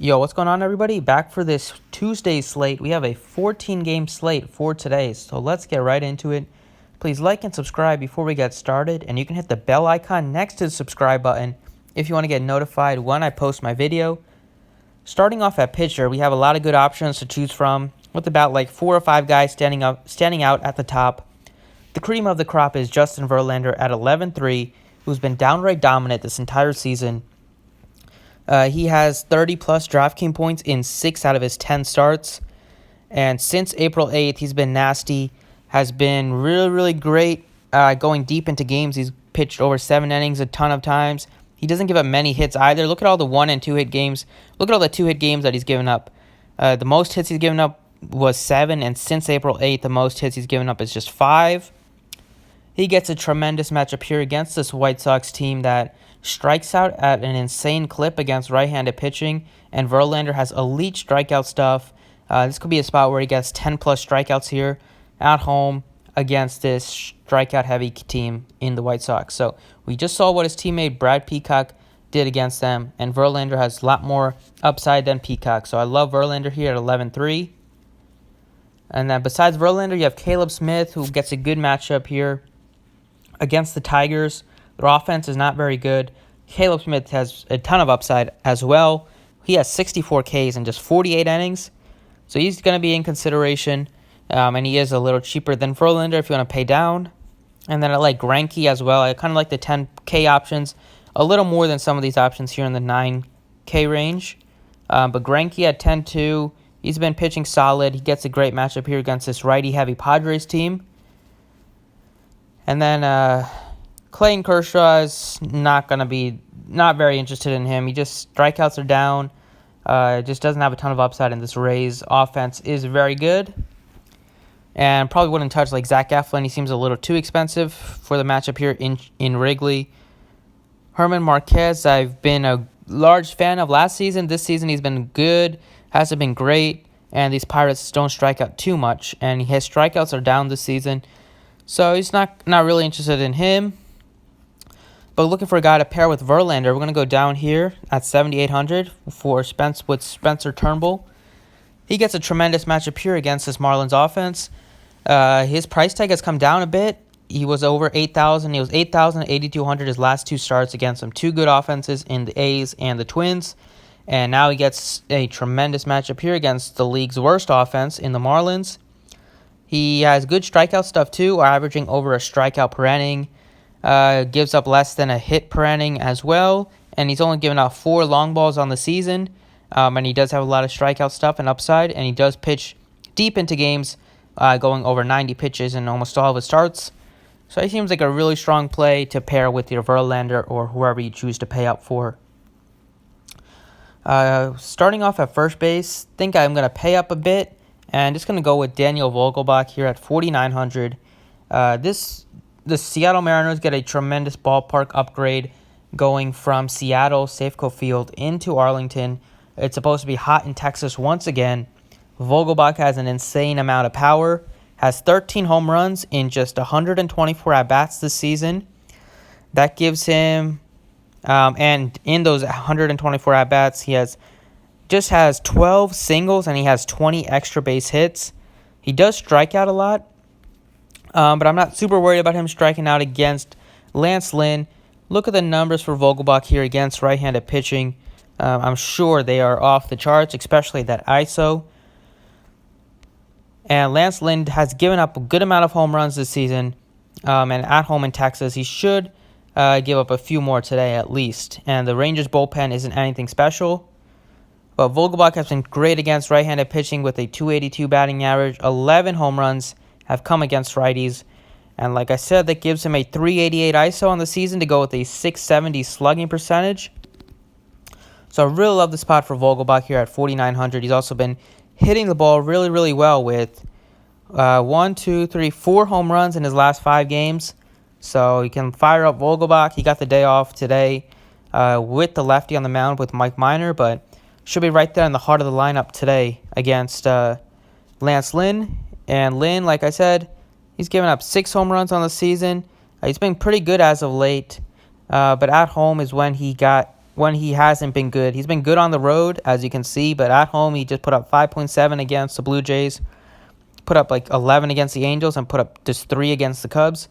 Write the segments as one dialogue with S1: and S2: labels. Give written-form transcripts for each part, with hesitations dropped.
S1: Yo, what's going on, everybody? Back for this Tuesday slate. We have a 14-game slate for today, so let's get right into it. Please like and subscribe before we get started, and you can hit the bell icon next to the subscribe button if you want to get notified when I post my video. Starting off at pitcher, we have a lot of good options to choose from, with about like 4 or 5 guys standing out at the top. The cream of the crop is Justin Verlander at 11-3, who's been downright dominant this entire season. He has 30-plus Draftkings points in 6 out of his 10 starts. And since April 8th, he's been nasty, has been really, really great going deep into games. He's pitched over 7 innings a ton of times. He doesn't give up many hits either. Look at all the 1- and 2-hit games. Look at all the 2-hit games that he's given up. The most hits he's given up was 7, and since April 8th, the most hits he's given up is just 5. He gets a tremendous matchup here against this White Sox team that strikes out at an insane clip against right-handed pitching, and Verlander has elite strikeout stuff. This could be a spot where he gets 10-plus strikeouts here at home against this strikeout-heavy team in the White Sox. So we just saw what his teammate Brad Peacock did against them, and Verlander has a lot more upside than Peacock. So I love Verlander here at 11-3. And then besides Verlander, you have Caleb Smith, who gets a good matchup here against the Tigers. Their offense is not very good. Caleb Smith has a ton of upside as well. He has 64 Ks in just 48 innings. So he's going to be in consideration. And he is a little cheaper than Verlander if you want to pay down. And then I like Greinke as well. I kind of like the 10K options a little more than some of these options here in the 9K range. But Greinke at 10-2, he's been pitching solid. He gets a great matchup here against this righty-heavy Padres team. And then Clayton Kershaw is not very interested in him. He just, strikeouts are down. Just doesn't have a ton of upside, and this Rays offense is very good. And probably wouldn't touch like Zach Eflin. He seems a little too expensive for the matchup here in Wrigley. Herman Marquez, I've been a large fan of last season. This season he's been good, hasn't been great, and these Pirates don't strike out too much. And his strikeouts are down this season, so he's not really interested in him. But looking for a guy to pair with Verlander, we're going to go down here at 7,800 for Spencer Turnbull. He gets a tremendous matchup here against this Marlins offense. His price tag has come down a bit. He was over 8,000. He was 8,000 and 8,200 his last 2 starts against some 2 good offenses in the A's and the Twins. And now he gets a tremendous matchup here against the league's worst offense in the Marlins. He has good strikeout stuff too, averaging over a strikeout per inning. Gives up less than a hit per inning as well. And he's only given out 4 long balls on the season. And he does have a lot of strikeout stuff and upside. And he does pitch deep into games, going over 90 pitches in almost all of his starts. So he seems like a really strong play to pair with your Verlander or whoever you choose to pay up for. Starting off at first base, think I'm going to pay up a bit. And just going to go with Daniel Vogelbach here at 4,900. The Seattle Mariners get a tremendous ballpark upgrade going from Seattle Safeco Field into Arlington. It's supposed to be hot in Texas once again. Vogelbach has an insane amount of power, has 13 home runs in just 124 at-bats this season. That gives him, and in those 124 at-bats, he has 12 singles and he has 20 extra base hits. He does strike out a lot. But I'm not super worried about him striking out against Lance Lynn. Look at the numbers for Vogelbach here against right-handed pitching. I'm sure they are off the charts, especially that ISO. And Lance Lynn has given up a good amount of home runs this season. And at home in Texas, he should give up a few more today at least. And the Rangers bullpen isn't anything special. But Vogelbach has been great against right-handed pitching with a .282 batting average, 11 home runs have come against righties. And like I said, that gives him a .388 ISO on the season to go with a .670 slugging percentage. So I really love the spot for Vogelbach here at 4,900. He's also been hitting the ball really, really well with 4 home runs in his last 5 games. So you can fire up Vogelbach. He got the day off today with the lefty on the mound with Mike Minor, but should be right there in the heart of the lineup today against Lance Lynn. And Lynn, like I said, he's given up 6 home runs on the season. He's been pretty good as of late. But at home is when he got when he hasn't been good. He's been good on the road, as you can see, but at home he just put up 5.7 against the Blue Jays, put up like 11 against the Angels, and put up just 3 against the Cubs.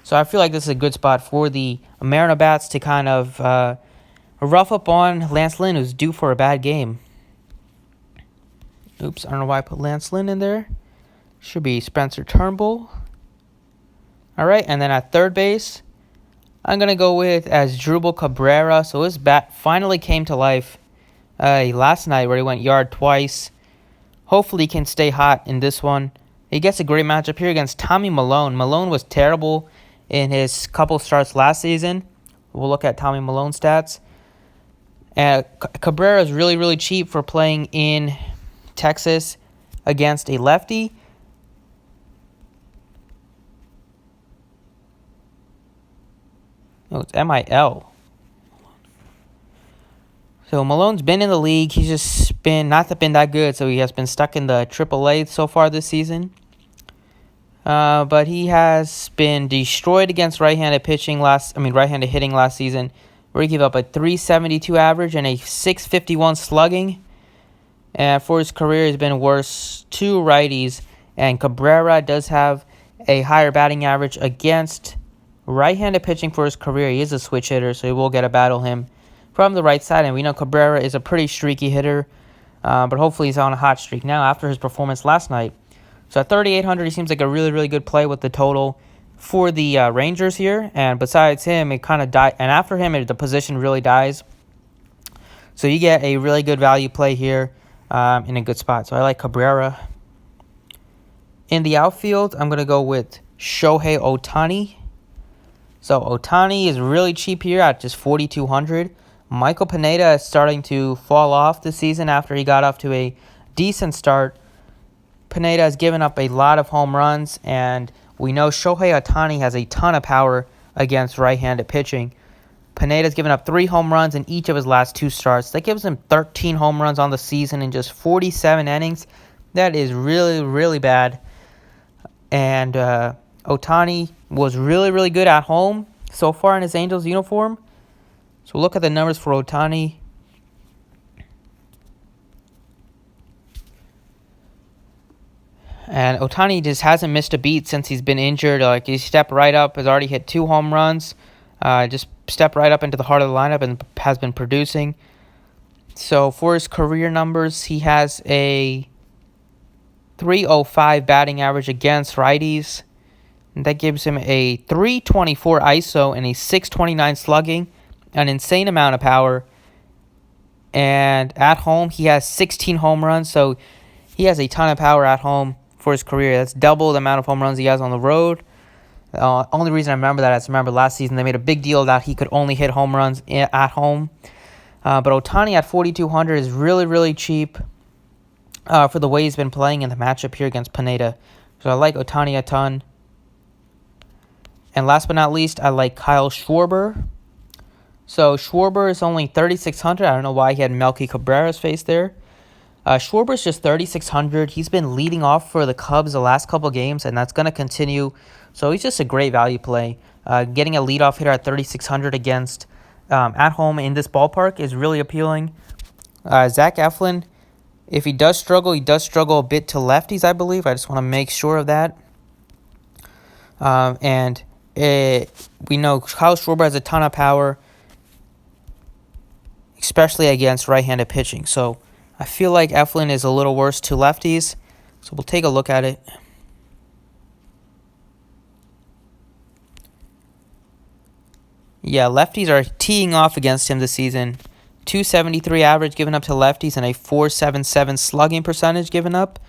S1: So I feel like this is a good spot for the Mariner bats to kind of rough up on Lance Lynn, who's due for a bad game. Oops, I don't know why I put Lance Lynn in there. Should be Spencer Turnbull. All right, and then at third base, I'm going to go with Asdrubal Cabrera. So his bat finally came to life last night where he went yard twice. Hopefully he can stay hot in this one. He gets a great matchup here against Tommy Milone. Milone was terrible in his couple starts last season. We'll look at Tommy Milone's stats. Cabrera is really, really cheap for playing in Texas against a lefty. Oh, it's MIL. So Malone's been in the league. He's just been not been that good, so he has been stuck in the AAA so far this season. But he has been destroyed against right-handed hitting last season, where he gave up a 372 average and a 651 slugging. And for his career, he's been worse to righties. And Cabrera does have a higher batting average against right-handed pitching for his career. He is a switch hitter, so he will get to battle him from the right side. And we know Cabrera is a pretty streaky hitter, but hopefully he's on a hot streak now after his performance last night. So at 3,800, he seems like a really, really good play with the total for the Rangers here. And besides him, it kind of died. And after him, the position really dies. So you get a really good value play here in a good spot. So I like Cabrera. In the outfield, I'm going to go with Shohei Ohtani. So Ohtani is really cheap here at just 4,200. Michael Pineda is starting to fall off this season after he got off to a decent start. Pineda has given up a lot of home runs, and we know Shohei Ohtani has a ton of power against right-handed pitching. Pineda's given up 3 home runs in each of his last 2 starts. That gives him 13 home runs on the season in just 47 innings. That is really, really bad. And Ohtani was really, really good at home so far in his Angels uniform. So we'll look at the numbers for Ohtani. And Ohtani just hasn't missed a beat since he's been injured. Like, he stepped right up, has already hit 2 home runs. Just stepped right up into the heart of the lineup and has been producing. So for his career numbers, he has a 305 batting average against righties. And that gives him a 324 ISO and a 629 slugging. An insane amount of power. And at home, he has 16 home runs. So he has a ton of power at home for his career. That's double the amount of home runs he has on the road. Only reason I remember that is last season they made a big deal that he could only hit home runs at home. But Ohtani at 4,200 is really, really cheap for the way he's been playing in the matchup here against Pineda. So I like Ohtani a ton. And last but not least, I like Kyle Schwarber. So Schwarber is only 3,600. I don't know why he had Melky Cabrera's face there. Schwarber's just 3,600. He's been leading off for the Cubs the last couple games, and that's going to continue. So he's just a great value play. Getting a leadoff hitter at 3,600 against at home in this ballpark is really appealing. Zach Eflin, if he does struggle a bit to lefties, I believe. I just want to make sure of that. We know Kyle Schwarber has a ton of power, especially against right-handed pitching. So I feel like Eflin is a little worse to lefties. So we'll take a look at it. Yeah, lefties are teeing off against him this season. 273 average given up to lefties and a 477 slugging percentage given up.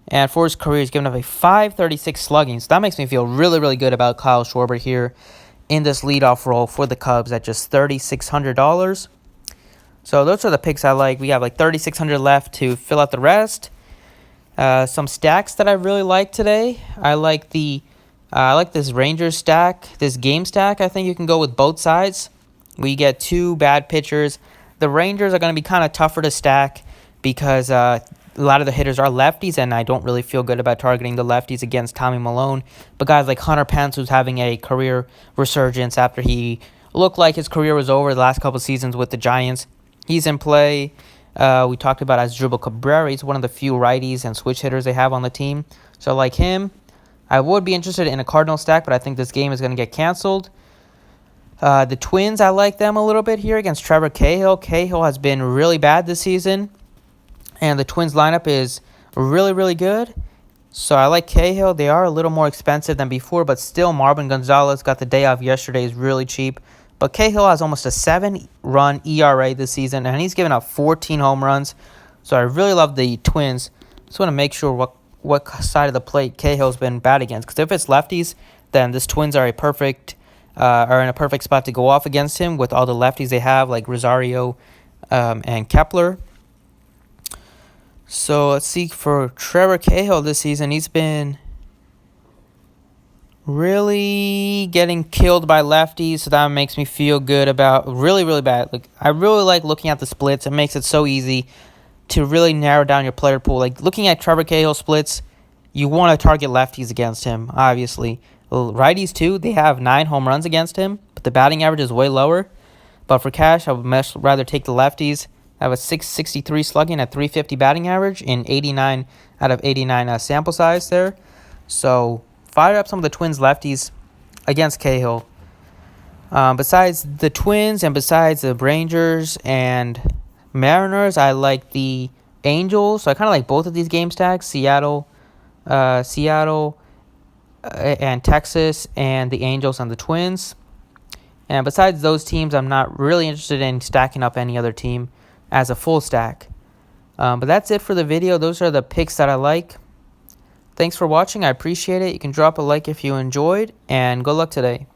S1: And for his career, he's given up a 536 slugging. So that makes me feel really, really good about Kyle Schwarber here in this leadoff role for the Cubs at just $3,600. So those are the picks I like. We have like $3,600 left to fill out the rest. Some stacks that I really like today. I like this Rangers stack, this game stack. I think you can go with both sides. We get 2 bad pitchers. The Rangers are going to be kind of tougher to stack because a lot of the hitters are lefties, and I don't really feel good about targeting the lefties against Tommy Milone. But guys like Hunter Pence, who's having a career resurgence after he looked like his career was over the last couple seasons with the Giants. He's in play. We talked about Asdrubal Cabrera. He's one of the few righties and switch hitters they have on the team. So like him, I would be interested in a Cardinal stack, but I think this game is going to get canceled. The Twins, I like them a little bit here against Trevor Cahill. Cahill has been really bad this season, and the Twins lineup is really, really good. So I like Cahill. They are a little more expensive than before, but still Marvin Gonzalez got the day off yesterday. Is really cheap. But Cahill has almost a 7-run ERA this season, and he's given up 14 home runs. So I really love the Twins. Just want to make sure what side of the plate Cahill's been bad against. Because if it's lefties, then this Twins are in a perfect spot to go off against him with all the lefties they have, like Rosario and Kepler. So let's see, for Trevor Cahill this season, he's been really getting killed by lefties, so that makes me feel good about really, really bad. Like, I really like looking at the splits. It makes it so easy to really narrow down your player pool. Like, looking at Trevor Cahill splits, you want to target lefties against him, obviously. Well, righties, too, they have 9 home runs against him, but the batting average is way lower. But for cash, I would much rather take the lefties. I have a 663 slugging at 350 batting average in 89 out of 89 sample size there. So fire up some of the Twins lefties against Cahill. Besides the Twins and besides the Rangers and Mariners, I like the Angels. So I kind of like both of these game stacks, Seattle and Texas, and the Angels and the Twins. And besides those teams, I'm not really interested in stacking up any other team as a full stack. But that's it for the video. Those are the picks that I like. Thanks for watching. I appreciate it. You can drop a like if you enjoyed, and good luck today.